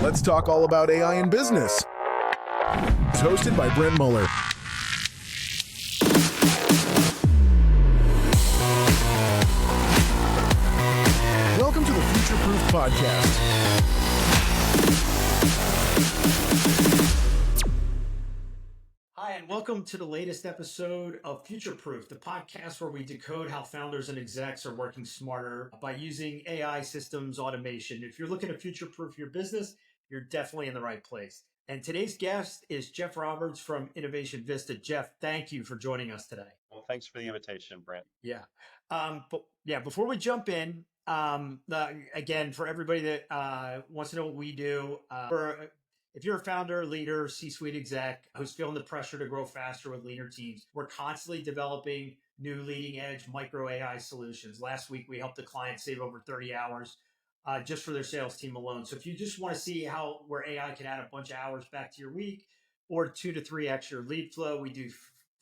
Let's talk all about AI in business. It's hosted by Brent Muller. Welcome to the Future Proof Podcast. Hi, and welcome to the latest episode of Future Proof, the podcast where we decode how founders and execs are working smarter by using AI systems automation. If you're looking to future proof your business, you're definitely in the right place. And today's guest is Jeff Roberts from Innovation Vista. Jeff, thank you for joining us today. Well, thanks for the invitation, Brent. Before we jump in, again, for everybody that wants to know what we do, if you're a founder, leader, C-suite exec who's feeling the pressure to grow faster with leaner teams, we're constantly developing new leading edge micro AI solutions. Last week, we helped a client save over 30 hours just for their sales team alone. So if you just want to see where AI can add a bunch of hours back to your week or 2 to 3x your lead flow, we do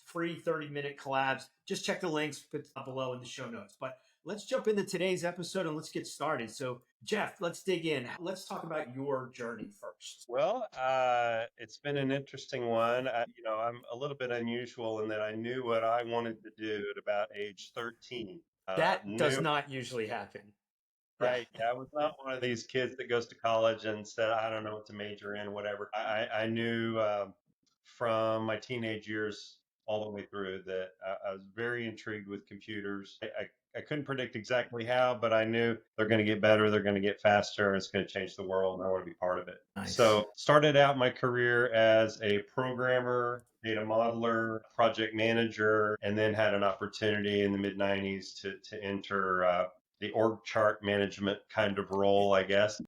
free 30-minute collabs. Just check the links below in the show notes. But let's jump into today's episode and let's get started. So Jeff, let's dig in. Let's talk about your journey first. Well, it's been an interesting one. I'm a little bit unusual in that I knew what I wanted to do at about age 13. That does not usually happen. Right. Yeah, I was not one of these kids that goes to college and said, I don't know what to major in, whatever. I knew from my teenage years all the way through that I was very intrigued with computers. I couldn't predict exactly how, but I knew they're going to get better, they're going to get faster, and it's going to change the world, and I want to be part of it. Nice. So started out my career as a programmer, data modeler, project manager, and then had an opportunity in the mid-90s to enter the org chart management kind of role, I guess.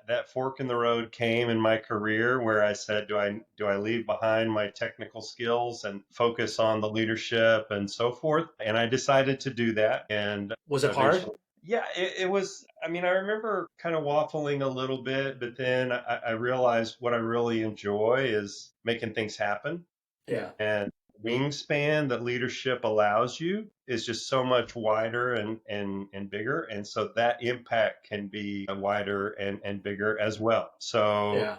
That fork in the road came in my career where I said, do I leave behind my technical skills and focus on the leadership and so forth? And I decided to do that. And was it hard? Yeah, it was. I mean, I remember kind of waffling a little bit, but then I realized what I really enjoy is making things happen. Yeah. And wingspan that leadership allows you is just so much wider and bigger. And so that impact can be wider and bigger as well. So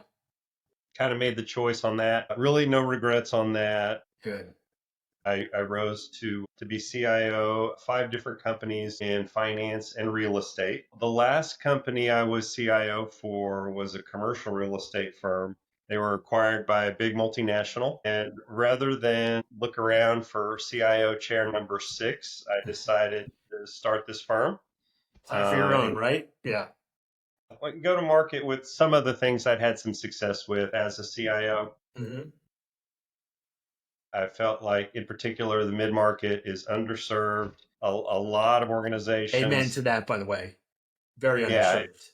kind of made the choice on that. Really no regrets on that. Good. I rose to be CIO, 5 different companies in finance and real estate. The last company I was CIO for was a commercial real estate firm. They were acquired by a big multinational. And rather than look around for CIO chair number 6, I decided to start this firm. Time for your own, right? Yeah. Go to market with some of the things I'd had some success with as a CIO. Mm-hmm. I felt like, in particular, the mid-market is underserved. A lot of organizations. Amen to that, by the way. Very underserved.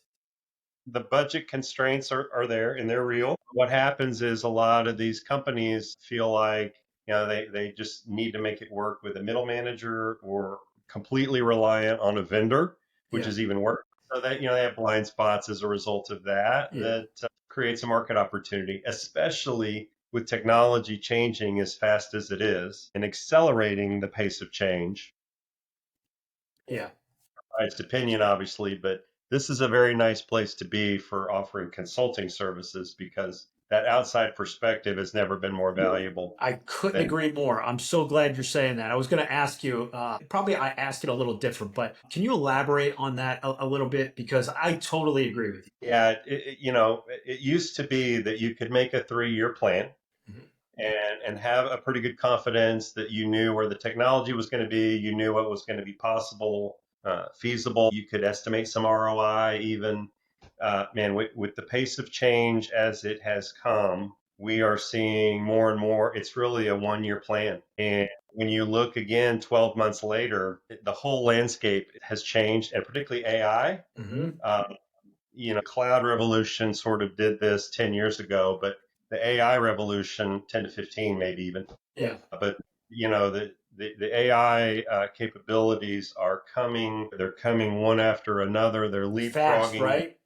The budget constraints are there and they're real. What happens is a lot of these companies feel like, they just need to make it work with a middle manager or completely reliant on a vendor, which is even worse. So that, they have blind spots as a result of that. That creates a market opportunity, especially with technology changing as fast as it is and accelerating the pace of change. Yeah. It's opinion, obviously, but this is a very nice place to be for offering consulting services because that outside perspective has never been more valuable. I couldn't agree more. I'm so glad you're saying that. I was going to ask you, probably I asked it a little different, but can you elaborate on that a little bit? Because I totally agree with you. Yeah, it used to be that you could make a 3-year plan and have a pretty good confidence that you knew where the technology was going to be, you knew what was going to be possible, feasible. You could estimate some ROI even. With the pace of change as it has come, we are seeing more and more. It's really a 1-year plan. And when you look again 12 months later, the whole landscape has changed, and particularly AI. Cloud revolution sort of did this 10 years ago, but the AI revolution, 10 to 15 maybe even. Yeah. But, the AI capabilities are coming. They're coming one after another. They're leapfrogging. Fast, right?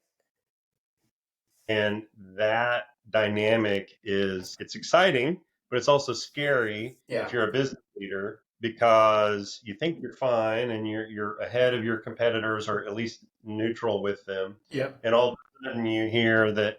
And that dynamic it's exciting, but it's also scary if you're a business leader because you think you're fine and you're ahead of your competitors or at least neutral with them. Yep. And all of a sudden you hear that,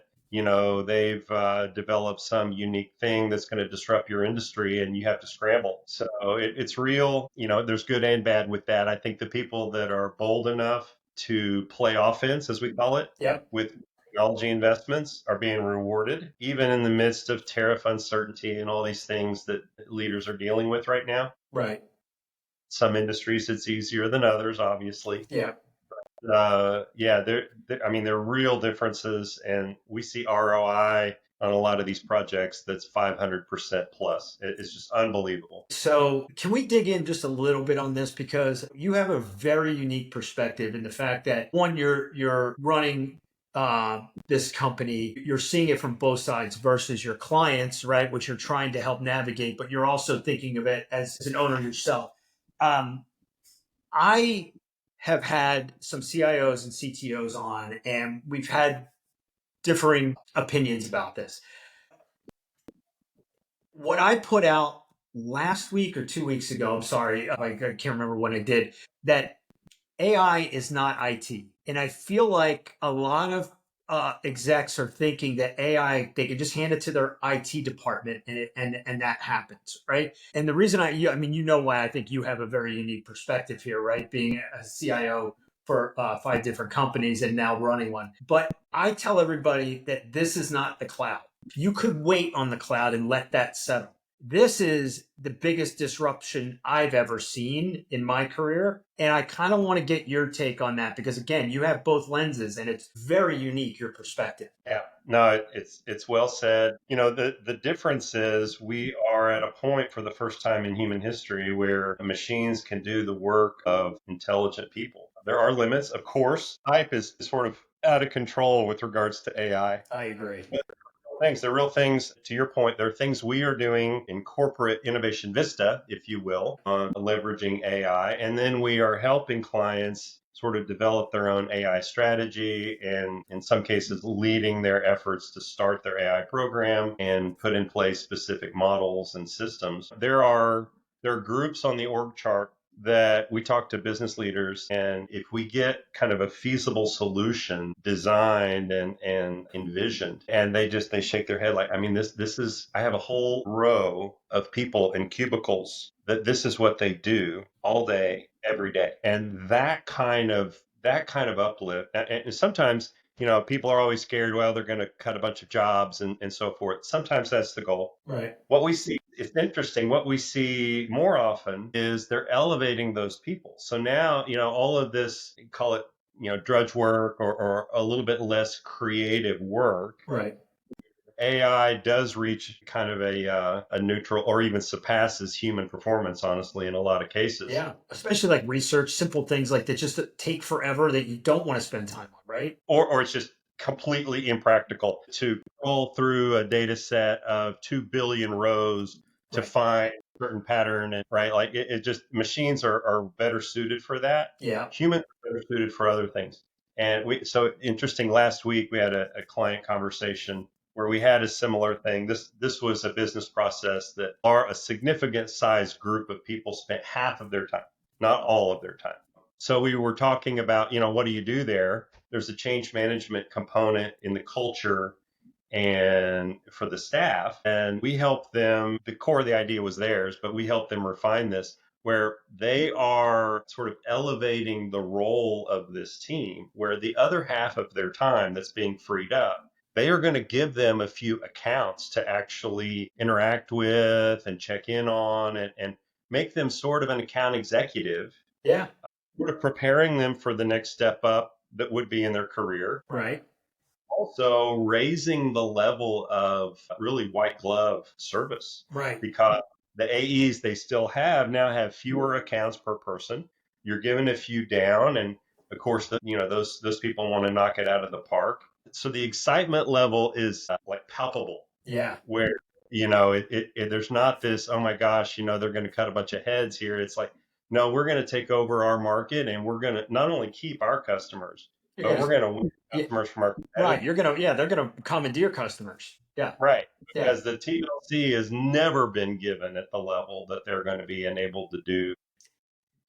they've developed some unique thing that's going to disrupt your industry and you have to scramble. So it's real. There's good and bad with that. I think the people that are bold enough to play offense, as we call it, Yep. with technology investments are being rewarded, even in the midst of tariff uncertainty and all these things that leaders are dealing with right now. Right. Some industries it's easier than others, obviously. Yeah. Yeah, I mean, there are real differences, and we see ROI on a lot of these projects that's 500% plus. It's just unbelievable. So, can we dig in just a little bit on this, because you have a very unique perspective in the fact that one, you're running this company, you're seeing it from both sides versus your clients, right, which you're trying to help navigate, but you're also thinking of it as an owner yourself. I have had some CIOs and CTOs on, and we've had differing opinions about this. What I put out last week or 2 weeks ago, I'm sorry, I can't remember when I did, that AI is not IT. And I feel like a lot of execs are thinking that AI, they can just hand it to their IT department and that happens, right? And the reason I mean, why I think you have a very unique perspective here, right? Being a CIO for 5 different companies and now running one. But I tell everybody that this is not the cloud. You could wait on the cloud and let that settle. This is the biggest disruption I've ever seen in my career. And I kind of want to get your take on that, because again, you have both lenses and it's very unique, your perspective. Yeah, no, it's well said. The difference is we are at a point for the first time in human history where machines can do the work of intelligent people. There are limits, of course. Hype is sort of out of control with regards to AI. I agree. Things. They're real things. To your point, there are things we are doing in corporate Innovation Vista, if you will, on leveraging AI. And then we are helping clients sort of develop their own AI strategy and in some cases leading their efforts to start their AI program and put in place specific models and systems. There are groups on the org chart that we talk to business leaders, and if we get kind of a feasible solution designed and envisioned, and they shake their head like, I mean, this is, I have a whole row of people in cubicles that this is what they do all day every day. And that kind of uplift, and sometimes people are always scared, well, they're going to cut a bunch of jobs and so forth. Sometimes that's the goal. Right. What we see, it's interesting. What we see more often is they're elevating those people. So now, all of this, call it, drudge work or a little bit less creative work. Right. AI does reach kind of a neutral or even surpasses human performance, honestly, in a lot of cases. Yeah. Especially like research, simple things like that just take forever that you don't want to spend time on, right? Or it's just completely impractical to scroll through a data set of 2 billion rows to Right. find a certain pattern. And right, like it just, machines are better suited for that. Yeah. Humans are better suited for other things. And so interesting, last week we had a client conversation where we had a similar thing. This was a business process that a significant size group of people spent half of their time, not all of their time. So we were talking about, what do you do there? There's a change management component in the culture and for the staff. And we helped them, the core of the idea was theirs, but we helped them refine this where they are sort of elevating the role of this team, where the other half of their time that's being freed up, they are going to give them a few accounts to actually interact with and check in on and make them sort of an account executive. Yeah. Sort of preparing them for the next step up that would be in their career. Right. Also raising the level of really white glove service. Right. Because the AEs they still now have fewer accounts per person. You're giving a few down, and of course, those people want to knock it out of the park. So the excitement level is like palpable. Yeah. Where there's not this, oh my gosh, they're going to cut a bunch of heads here. It's like, no, we're going to take over our market, and we're going to not only keep our customers, but Yes. we're going to win Yeah. customers from our Right. competitors. You're gonna, yeah, they're gonna commandeer customers. Yeah. Right. Yeah. Because the TLC has never been given at the level that they're going to be enabled to do.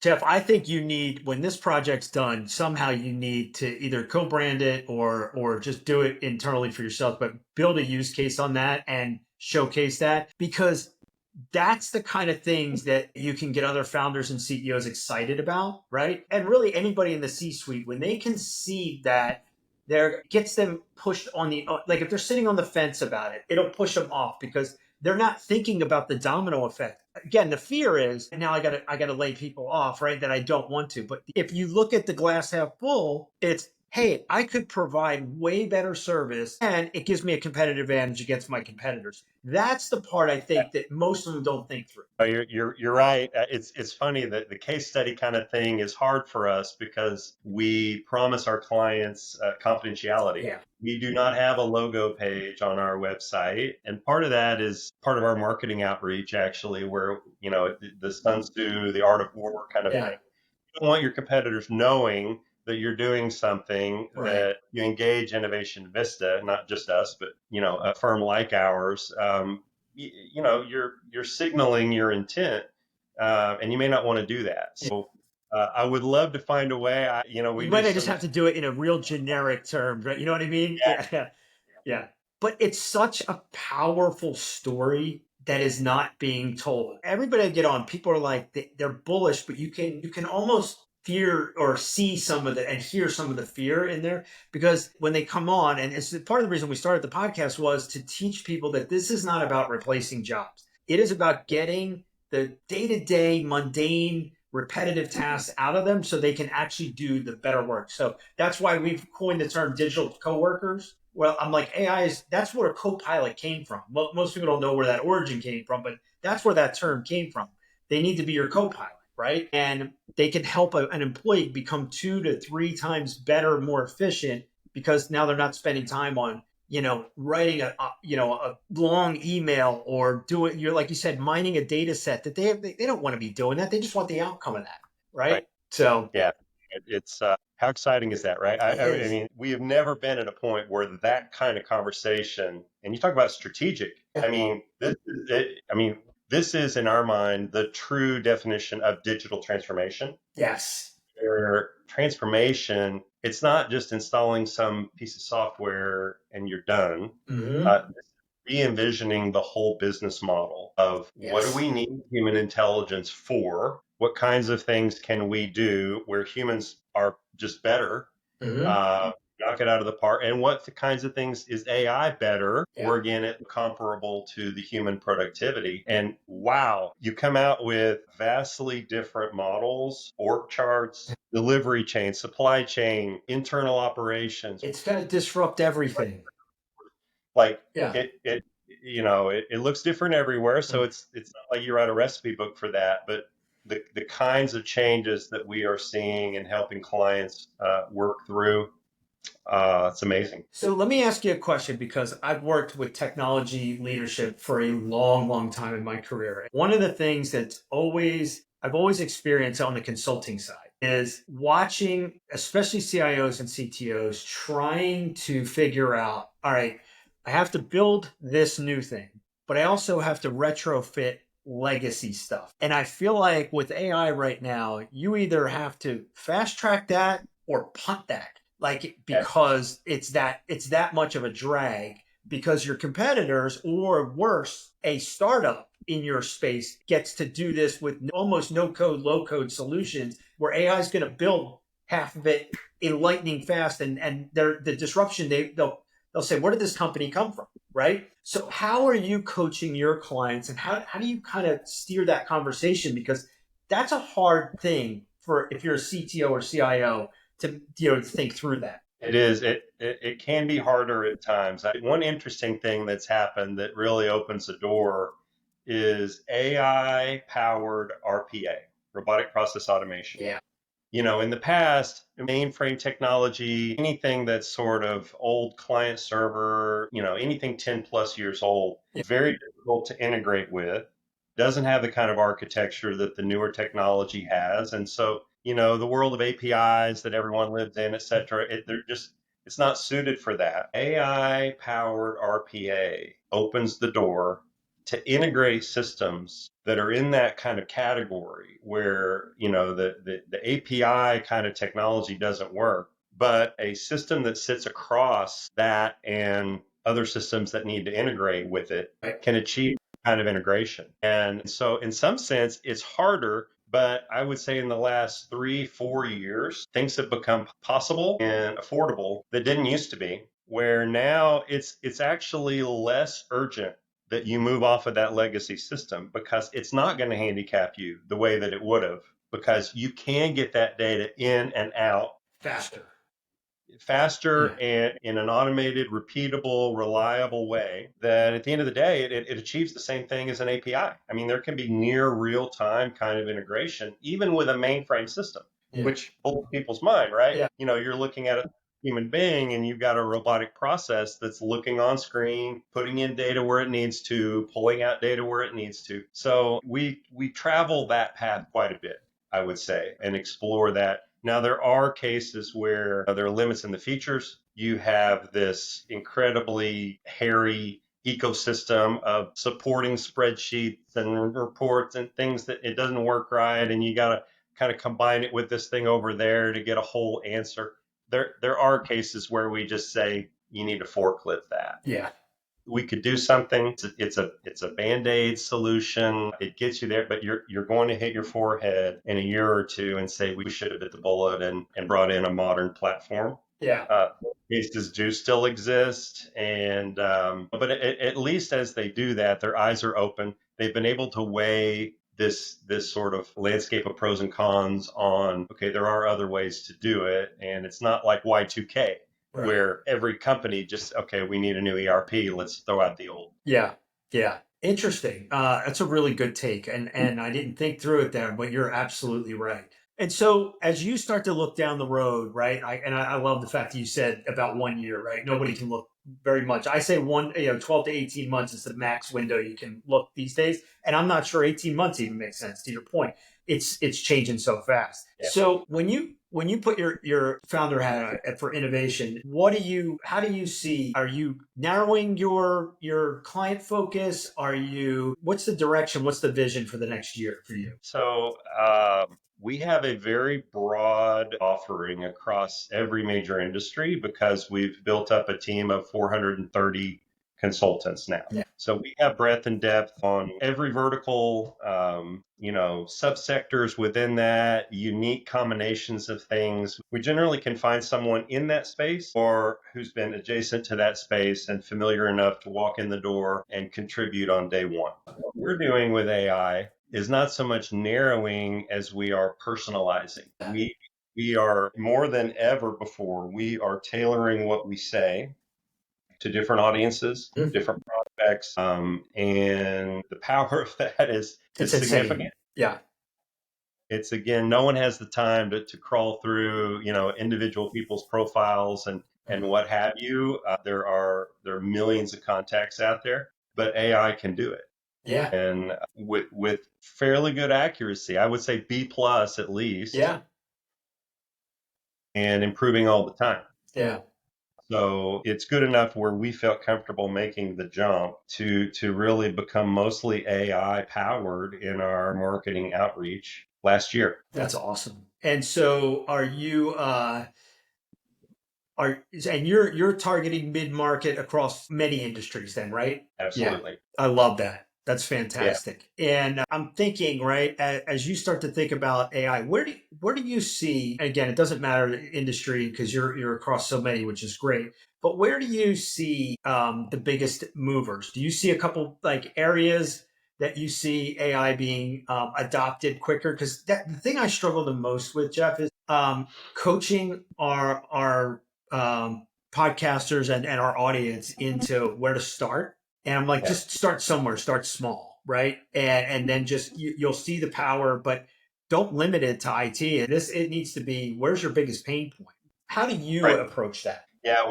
Jeff, I think you need, when this project's done, somehow you need to either co-brand it or just do it internally for yourself, but build a use case on that and showcase that, because that's the kind of things that you can get other founders and CEOs excited about, right? And really anybody in the C-suite, when they can see that, there gets them pushed on the, like if they're sitting on the fence about it, it'll push them off because they're not thinking about the domino effect. Again, the fear is, and now I gotta lay people off, right? That I don't want to. But if you look at the glass half full, it's, hey, I could provide way better service and it gives me a competitive advantage against my competitors. That's the part I think that most of them don't think through. Oh, you're right. It's funny that the case study kind of thing is hard for us because we promise our clients confidentiality. Yeah. We do not have a logo page on our website, and part of that is part of our marketing outreach, actually, where the Sun Tzu, the art of war kind of Yeah. thing. You don't want your competitors knowing that you're doing something Right. that you engage Innovation Vista, not just us, but a firm like ours. You're signaling your intent, and you may not want to do that. So I would love to find a way. We You do might just some. have to do it in a real generic term, right? You know what I mean? Yeah, Yeah. Yeah. Yeah. But it's such a powerful story that is not being told. Everybody I get on, people are like they're bullish, but you can almost fear or see some of the and hear some of the fear in there, because when they come on, and it's part of the reason we started the podcast was to teach people that this is not about replacing jobs. It is about getting the day-to-day mundane repetitive tasks out of them so they can actually do the better work. So that's why we've coined the term digital coworkers. Well, I'm like, AI is, that's where a co-pilot came from. Most people don't know where that origin came from, but that's where that term came from. They need to be your co-pilot, right? And they can help an employee become 2 to 3 times better, more efficient, because now they're not spending time on writing a long email or doing, you're like you said, mining a data set that they don't want to be doing that. They just want the outcome of that, right. right? So Yeah, it's how exciting is that, right? I mean, we have never been at a point where that kind of conversation, and you talk about strategic. I mean, this is in our mind the true definition of digital transformation. yes. Where transformation, it's not just installing some piece of software and you're done. Mm-hmm. Re-envisioning the whole business model of what do we need human intelligence for? What kinds of things can we do where humans are just better? Mm-hmm. Knock it out of the park. And what the kinds of things is AI better, Yeah. or again, it comparable to the human productivity? And wow, you come out with vastly different models, org charts, delivery chain, supply chain, internal operations. It's going to disrupt everything. Like Yeah. it looks different everywhere. So it's not like you write a recipe book for that, but the kinds of changes that we are seeing and helping clients work through, it's amazing. So let me ask you a question, because I've worked with technology leadership for a long, long time in my career. One of the things I've always experienced on the consulting side is watching, especially CIOs and CTOs, trying to figure out, all right, I have to build this new thing, but I also have to retrofit legacy stuff. And I feel like with AI right now, you either have to fast track that or punt that, like, because it's that much of a drag, because your competitors, or worse, a startup in your space gets to do this with almost no code, low code solutions, where AI is going to build half of it in lightning fast, and the disruption, they'll say, where did this company come from, right? So how are you coaching your clients, and how do you kind of steer that conversation? Because that's a hard thing for, if you're a CTO or CIO, to think through that. It is. It can be harder at times. One interesting thing that's happened that really opens the door is AI-powered RPA, robotic process automation. Yeah. In the past, mainframe technology, anything that's sort of old client server, anything 10 plus years old, very difficult to integrate with, doesn't have the kind of architecture that the newer technology has. And so, the world of APIs that everyone lives in, et cetera. It's not suited for that. AI powered RPA opens the door to integrate systems that are in that kind of category where, the API kind of technology doesn't work, but a system that sits across that and other systems that need to integrate with it can achieve kind of integration. And so in some sense, it's harder, but I would say in the last 3-4 years, things have become possible and affordable that didn't used to be, where now it's actually less urgent that you move off of that legacy system because it's not going to handicap you the way that it would have, because you can get that data in and out faster and in an automated, repeatable, reliable way that at the end of the day, it achieves the same thing as an API. I mean, there can be near real time kind of integration, even with a mainframe system, which blows people's mind, right? Yeah. You're looking at a human being and you've got a robotic process that's looking on screen, putting in data where it needs to, pulling out data where it needs to. So we travel that path quite a bit, I would say, and explore that. Now, there are cases where there are limits in the features. You have this incredibly hairy ecosystem of supporting spreadsheets and reports and things that it doesn't work right, and you got to kind of combine it with this thing over there to get a whole answer. There are cases where we just say you need to forklift that. Yeah. We could do something. It's a Band-Aid solution. It gets you there, but you're going to hit your forehead in a year or two and say we should have bit the bullet and brought in a modern platform. Yeah. Cases do still exist, and but at least as they do that, their eyes are open. They've been able to weigh this sort of landscape of pros and cons on, okay, there are other ways to do it, and it's not like Y2K. Right. Where every company just, okay, we need a new ERP, let's throw out the old. Yeah. Yeah. Interesting. That's a really good take. And I didn't think through it there, but you're absolutely right. And so as you start to look down the road, right? I love the fact that you said about 1 year, right? Nobody can look very much. I say 12 to 18 months is the max window you can look these days. And I'm not sure 18 months even makes sense, to your point. It's changing so fast. Yeah. So when you put your founder hat on for innovation, how do you see, are you narrowing your client focus? What's the direction? What's the vision for the next year for you? So we have a very broad offering across every major industry because we've built up a team of 430 consultants now. Yeah. So we have breadth and depth on every vertical, subsectors within that, unique combinations of things. We generally can find someone in that space or who's been adjacent to that space and familiar enough to walk in the door and contribute on day one. What we're doing with AI is not so much narrowing as we are personalizing. We are more than ever before, we are tailoring what we say to different audiences, different prospects, and the power of that is significant. Insane. Yeah. It's, again, no one has the time to crawl through, individual people's profiles and what have you. There are millions of contacts out there, but AI can do it. Yeah. And with fairly good accuracy, I would say B plus at least. Yeah. And improving all the time. Yeah. So it's good enough where we felt comfortable making the jump to really become mostly AI powered in our marketing outreach last year. That's awesome. And so you're targeting mid-market across many industries then, right? Absolutely. Yeah. I love that. That's fantastic. Yeah. And I'm thinking, right, as you start to think about AI, where do you see, again, it doesn't matter the industry because you're across so many, which is great, but where do you see the biggest movers? Do you see a couple like areas that you see AI being adopted quicker? Because the thing I struggle the most with, Jeff, is coaching our podcasters and our audience into where to start. And I'm like, just start somewhere, start small, right? And then just you'll see the power, but don't limit it to IT. And it needs to be, where's your biggest pain point? How do you approach that? Yeah,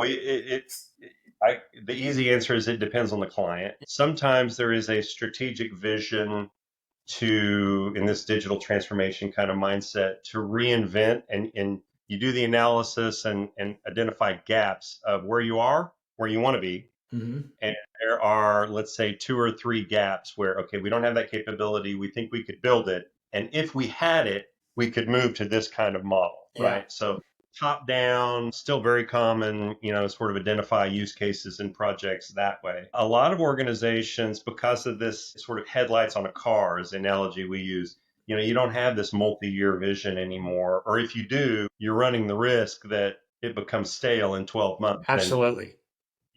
the easy answer is it depends on the client. Sometimes there is a strategic vision to, in this digital transformation kind of mindset, to reinvent and you do the analysis and identify gaps of where you are, where you want to be. And there are, let's say, 2 or 3 gaps where, okay, we don't have that capability. We think we could build it. And if we had it, we could move to this kind of model, right? So top down, still very common, sort of identify use cases and projects that way. A lot of organizations, because of this sort of headlights on a car is the analogy we use, you don't have this multi-year vision anymore. Or if you do, you're running the risk that it becomes stale in 12 months. Absolutely.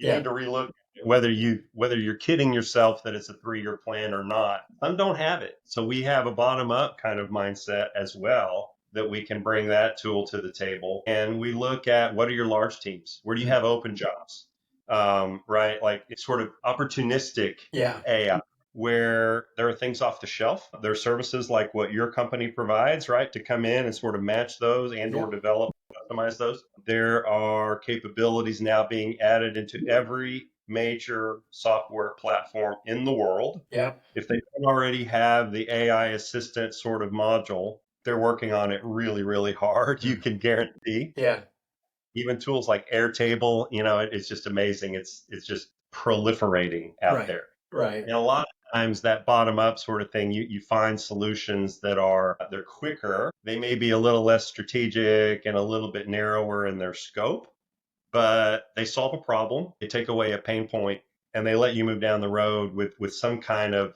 You need to relook whether you're kidding yourself that it's a 3-year plan or not. Some don't have it. So we have a bottom up kind of mindset as well that we can bring that tool to the table. And we look at what are your large teams? Where do you have open jobs? Right? Like it's sort of opportunistic AI where there are things off the shelf. There are services like what your company provides, right? To come in and sort of match those and or develop, customize those. There are capabilities now being added into every major software platform in the world. If they don't already have the AI assistant sort of module, they're working on it really, really hard. You can guarantee. Even tools like Airtable, it's just amazing. It's just proliferating out there. And a lot of times that bottom up sort of thing, you find solutions that they're quicker. They may be a little less strategic and a little bit narrower in their scope, but they solve a problem. They take away a pain point and they let you move down the road with some kind of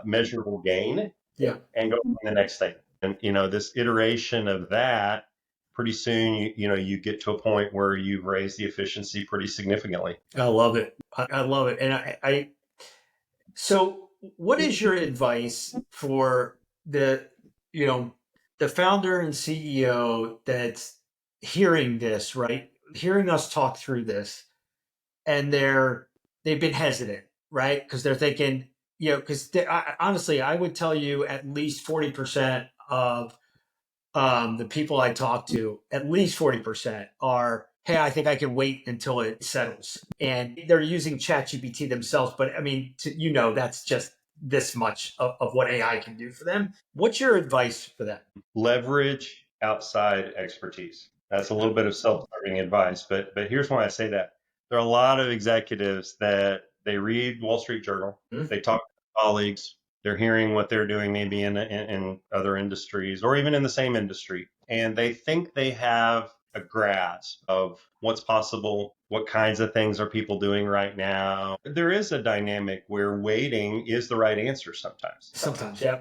measurable gain and go on the next thing. And, this iteration of that, pretty soon, you get to a point where you've raised the efficiency pretty significantly. I love it. I love it. And so what is your advice for the founder and CEO that's hearing this, right? Hearing us talk through this and they've been hesitant, right? Because they're thinking, because honestly, I would tell you at least 40% of the people I talk to, at least 40% are, hey, I think I can wait until it settles. And they're using ChatGPT themselves. But I mean, that's just this much of what AI can do for them. What's your advice for that? Leverage outside expertise. That's a little bit of self-serving advice, but here's why I say that. There are a lot of executives that they read Wall Street Journal, they talk to colleagues, they're hearing what they're doing maybe in other industries or even in the same industry, and they think they have a grasp of what's possible, what kinds of things are people doing right now. There is a dynamic where waiting is the right answer sometimes. Sometimes, yeah.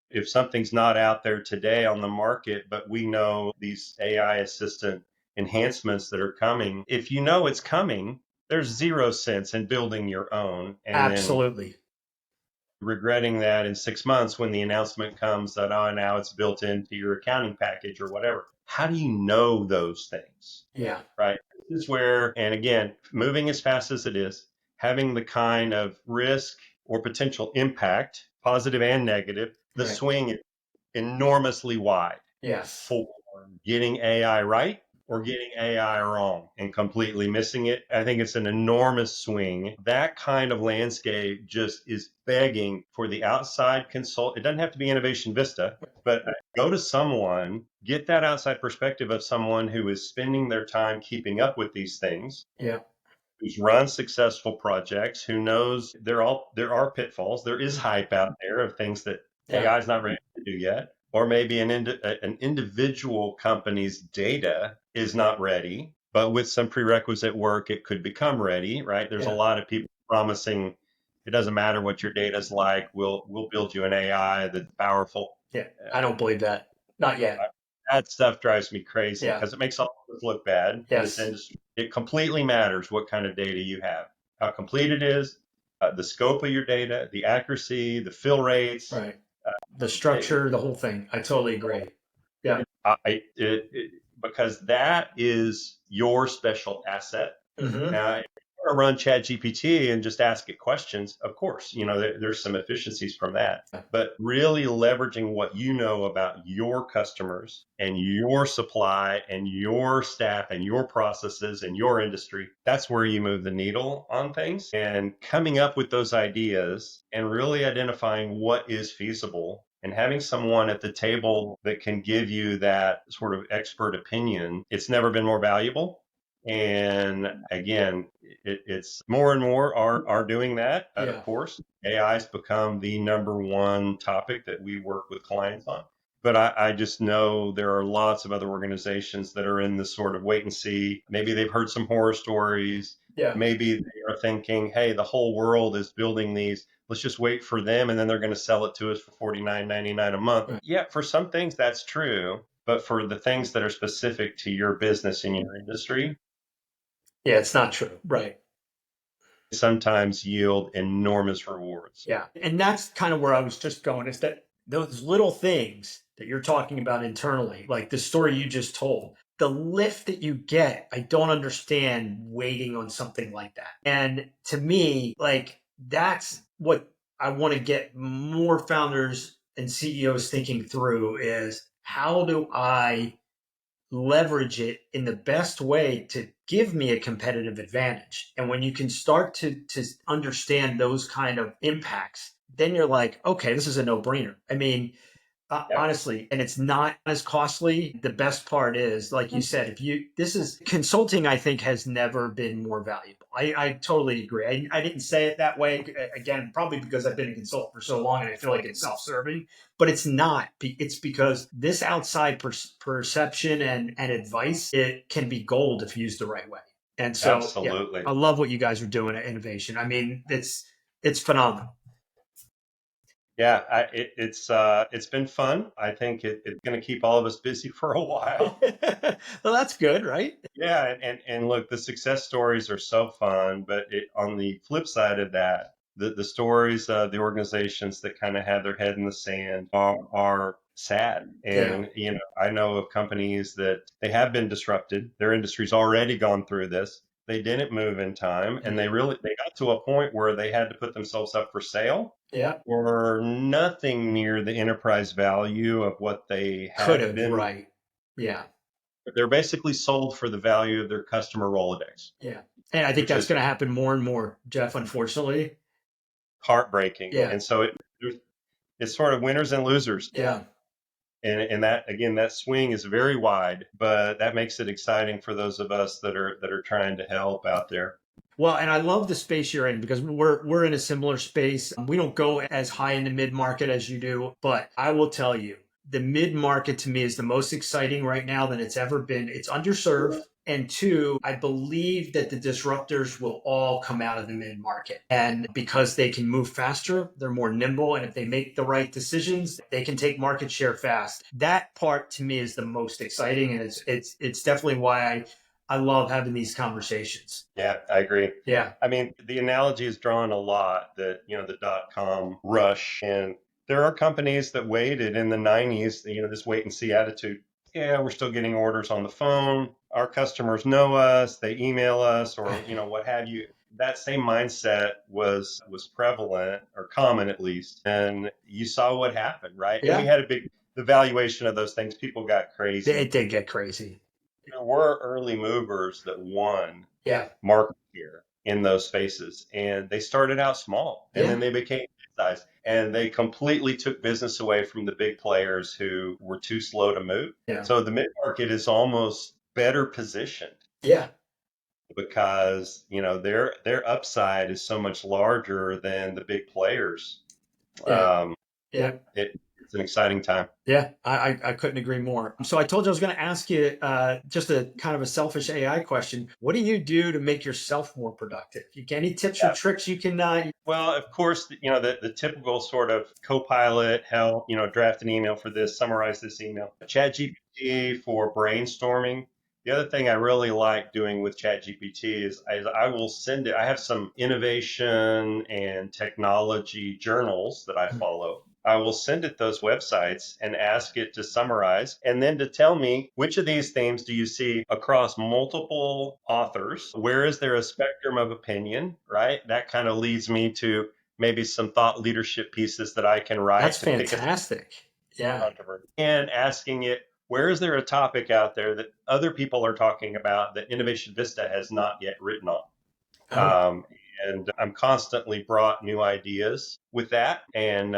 If something's not out there today on the market, but we know these AI assistant enhancements that are coming, if you know it's coming, there's 0 sense in building your own. And absolutely. Then regretting that in 6 months when the announcement comes that, oh, now it's built into your accounting package or whatever. How do you know those things? Yeah. Right. This is where, and again, moving as fast as it is, having the kind of risk or potential impact, positive and negative, the swing is enormously wide. Yes. For getting AI right or getting AI wrong and completely missing it. I think it's an enormous swing. That kind of landscape just is begging for the outside consult. It doesn't have to be Innovation Vista, but go to someone, get that outside perspective of someone who is spending their time keeping up with these things. Who's run successful projects, who knows there are pitfalls. There is hype out there of things that AI is not ready to do yet. Or maybe an individual company's data is not ready, but with some prerequisite work, it could become ready, right? There's a lot of people promising it doesn't matter what your data's like. We'll build you an AI that's powerful. Yeah, I don't believe that. Not yet. That stuff drives me crazy because it makes all of us look bad in this industry. It completely matters what kind of data you have, how complete it is, the scope of your data, the accuracy, the fill rates. Right. The structure, the whole thing. I totally agree. Yeah. Because that is your special asset. Now, if want to run ChatGPT and just ask it questions, of course, there's some efficiencies from that. But really leveraging what you know about your customers and your supply and your staff and your processes and your industry, that's where you move the needle on things. And coming up with those ideas and really identifying what is feasible and having someone at the table that can give you that sort of expert opinion, it's never been more valuable. And again, it's more and more are doing that. Of course, AI has become the number one topic that we work with clients on. But I just know there are lots of other organizations that are in this sort of wait and see. Maybe they've heard some horror stories. Yeah. Maybe they are thinking, hey, the whole world is building these. Let's just wait for them, and then they're going to sell it to us for $49.99 a month. Right. Yeah, for some things that's true. But for the things that are specific to your business and your industry, yeah, it's not true. Right. sometimes yield enormous rewards. Yeah. And that's kind of where I was just going, is that those little things that you're talking about internally, like the story you just told, the lift that you get, I don't understand waiting on something like that. And to me, like, that's what I want to get more founders and CEOs thinking through, is how do I leverage it in the best way to give me a competitive advantage? And when you can start to understand those kind of impacts, then you're like, okay, this is a no-brainer. I mean, honestly, and it's not as costly. The best part is, like you said, this is consulting, I think, has never been more valuable. I totally agree. I didn't say it that way. Again, probably because I've been a consultant for so long and I feel like it's self-serving, but it's not. It's because this outside perception and advice, it can be gold if used the right way. And so, Absolutely. I love what you guys are doing at Innovation. I mean, it's phenomenal. Yeah, it's been fun. I think it's going to keep all of us busy for a while. Well, that's good, right? Yeah, and look, the success stories are so fun, but on the flip side of that, the stories of the organizations that kind of have their head in the sand are sad. And I know of companies that they have been disrupted. Their industry's already gone through this. They didn't move in time, and they got to a point where they had to put themselves up for sale. Yeah. Or nothing near the enterprise value of what they Could had have, been. right. Yeah. They're basically sold for the value of their customer Rolodex. Yeah. And I think that's going to happen more and more, Jeff, unfortunately. Heartbreaking. Yeah. And so it's sort of winners and losers. Yeah. And that, again, that swing is very wide, but that makes it exciting for those of us that are trying to help out there. Well, and I love the space you're in, because we're in a similar space. We don't go as high in the mid-market as you do, but I will tell you, the mid-market to me is the most exciting right now than it's ever been. It's underserved. And two, I believe that the disruptors will all come out of the mid-market. And because they can move faster, they're more nimble. And if they make the right decisions, they can take market share fast. That part to me is the most exciting. And it's definitely why I love having these conversations. Yeah, I agree. Yeah. I mean, the analogy is drawn a lot that, the dot-com rush, and there are companies that waited in the 90s, this wait and see attitude. Yeah, we're still getting orders on the phone. Our customers know us. They email us, or, what have you. That same mindset was prevalent, or common at least. And you saw what happened, right? Yeah. And we had the valuation of those things. People got crazy. It did get crazy. There were early movers that won market share in those spaces, and they started out small, and then they became mid-sized, and they completely took business away from the big players who were too slow to move. Yeah. So the mid-market is almost better positioned. Yeah. Because their upside is so much larger than the big players. It's an exciting time. Yeah, I couldn't agree more. So I told you I was going to ask you just a kind of a selfish AI question. What do you do to make yourself more productive? You get any tips or tricks you can? Well, of course, the typical sort of co-pilot, help, draft an email for this, summarize this email. ChatGPT for brainstorming. The other thing I really like doing with ChatGPT is I will send it. I have some innovation and technology journals that I follow. I will send it those websites and ask it to summarize and then to tell me which of these themes do you see across multiple authors? Where is there a spectrum of opinion, right? That kind of leads me to maybe some thought leadership pieces that I can write. That's to pick a fantastic. Yeah. controversy. And asking it, where is there a topic out there that other people are talking about that Innovation Vista has not yet written on? Oh. And I'm constantly brought new ideas with that. And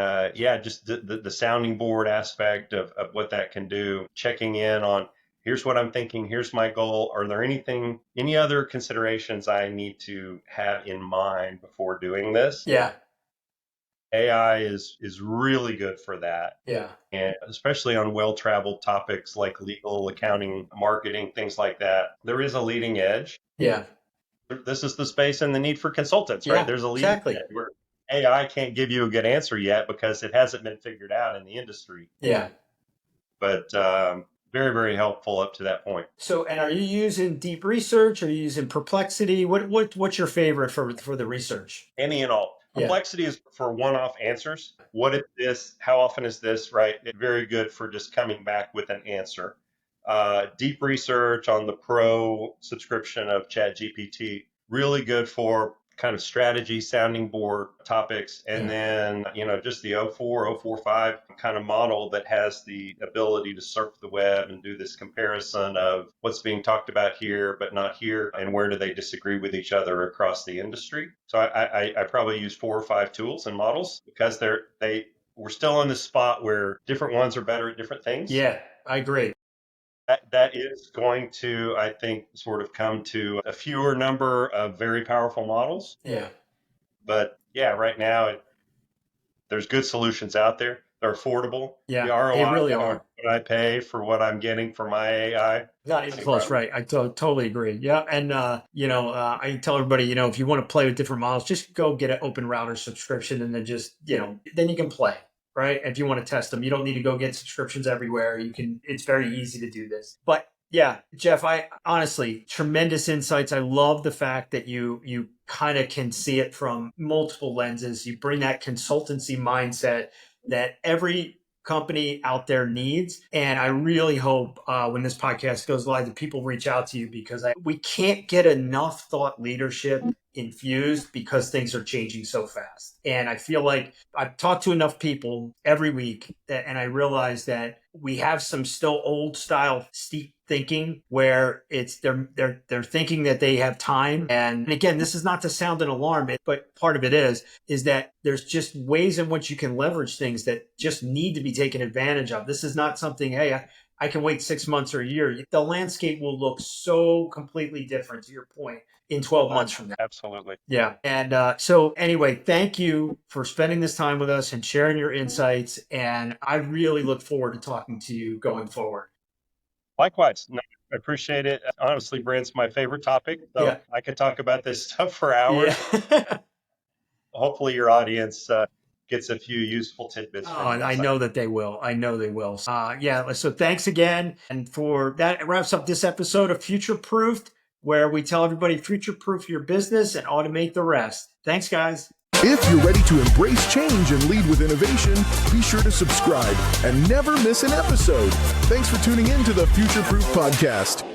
just the sounding board aspect of what that can do, checking in on here's what I'm thinking, here's my goal. Are there any other considerations I need to have in mind before doing this? Yeah. AI is really good for that. Yeah. And especially on well-traveled topics like legal, accounting, marketing, things like that. There is a leading edge. Yeah. This is the space and the need for consultants, Yeah, right? There's a leading exactly. edge where AI can't give you a good answer yet because it hasn't been figured out in the industry. Yeah. But very, very helpful up to that point. So, and are you using deep research? Are you using Perplexity? What's your favorite for the research? Any and all. Yeah. Complexity is for one-off answers. What is this? How often is this? Right? It's very good for just coming back with an answer. Deep research on the pro subscription of ChatGPT, really good for kind of strategy, sounding board topics. And then, just the 04, 045 kind of model that has the ability to surf the web and do this comparison of what's being talked about here, but not here, and where do they disagree with each other across the industry. So I probably use 4 or 5 tools and models because we're still in this spot where different ones are better at different things. Yeah, I agree. That is going to, I think, sort of come to a fewer number of very powerful models. Yeah. But yeah, right now, there's good solutions out there. They're affordable. Yeah, the ROI, they really are. What I pay for what I'm getting for my AI. Not even close, right? I totally agree. Yeah, and I tell everybody, if you want to play with different models, just go get an open router subscription, and then just then you can play. Right. If you want to test them, you don't need to go get subscriptions everywhere. It's very easy to do this. But yeah, Jeff, I honestly, tremendous insights. I love the fact that you kind of can see it from multiple lenses. You bring that consultancy mindset that every company out there needs. And I really hope when this podcast goes live that people reach out to you because we can't get enough thought leadership infused because things are changing so fast. And I feel like I've talked to enough people every week and I realize that we have some still old style steep thinking where they're thinking that they have time. And again, this is not to sound an alarm, but part of it is that there's just ways in which you can leverage things that just need to be taken advantage of. This is not something, hey, I can wait 6 months or a year. The landscape will look so completely different, to your point, in 12 months from now. Absolutely. Yeah. And so anyway, thank you for spending this time with us and sharing your insights. And I really look forward to talking to you going forward. Likewise. No, I appreciate it. Honestly, Brent's my favorite topic. So I could talk about this stuff for hours. Yeah. Hopefully your audience gets a few useful tidbits. And I know that they will. I know they will. So thanks again. And for that, it wraps up this episode of Future Proofed, where we tell everybody future-proof your business and automate the rest. Thanks, guys. If you're ready to embrace change and lead with innovation, be sure to subscribe and never miss an episode. Thanks for tuning in to the Future Proof Podcast.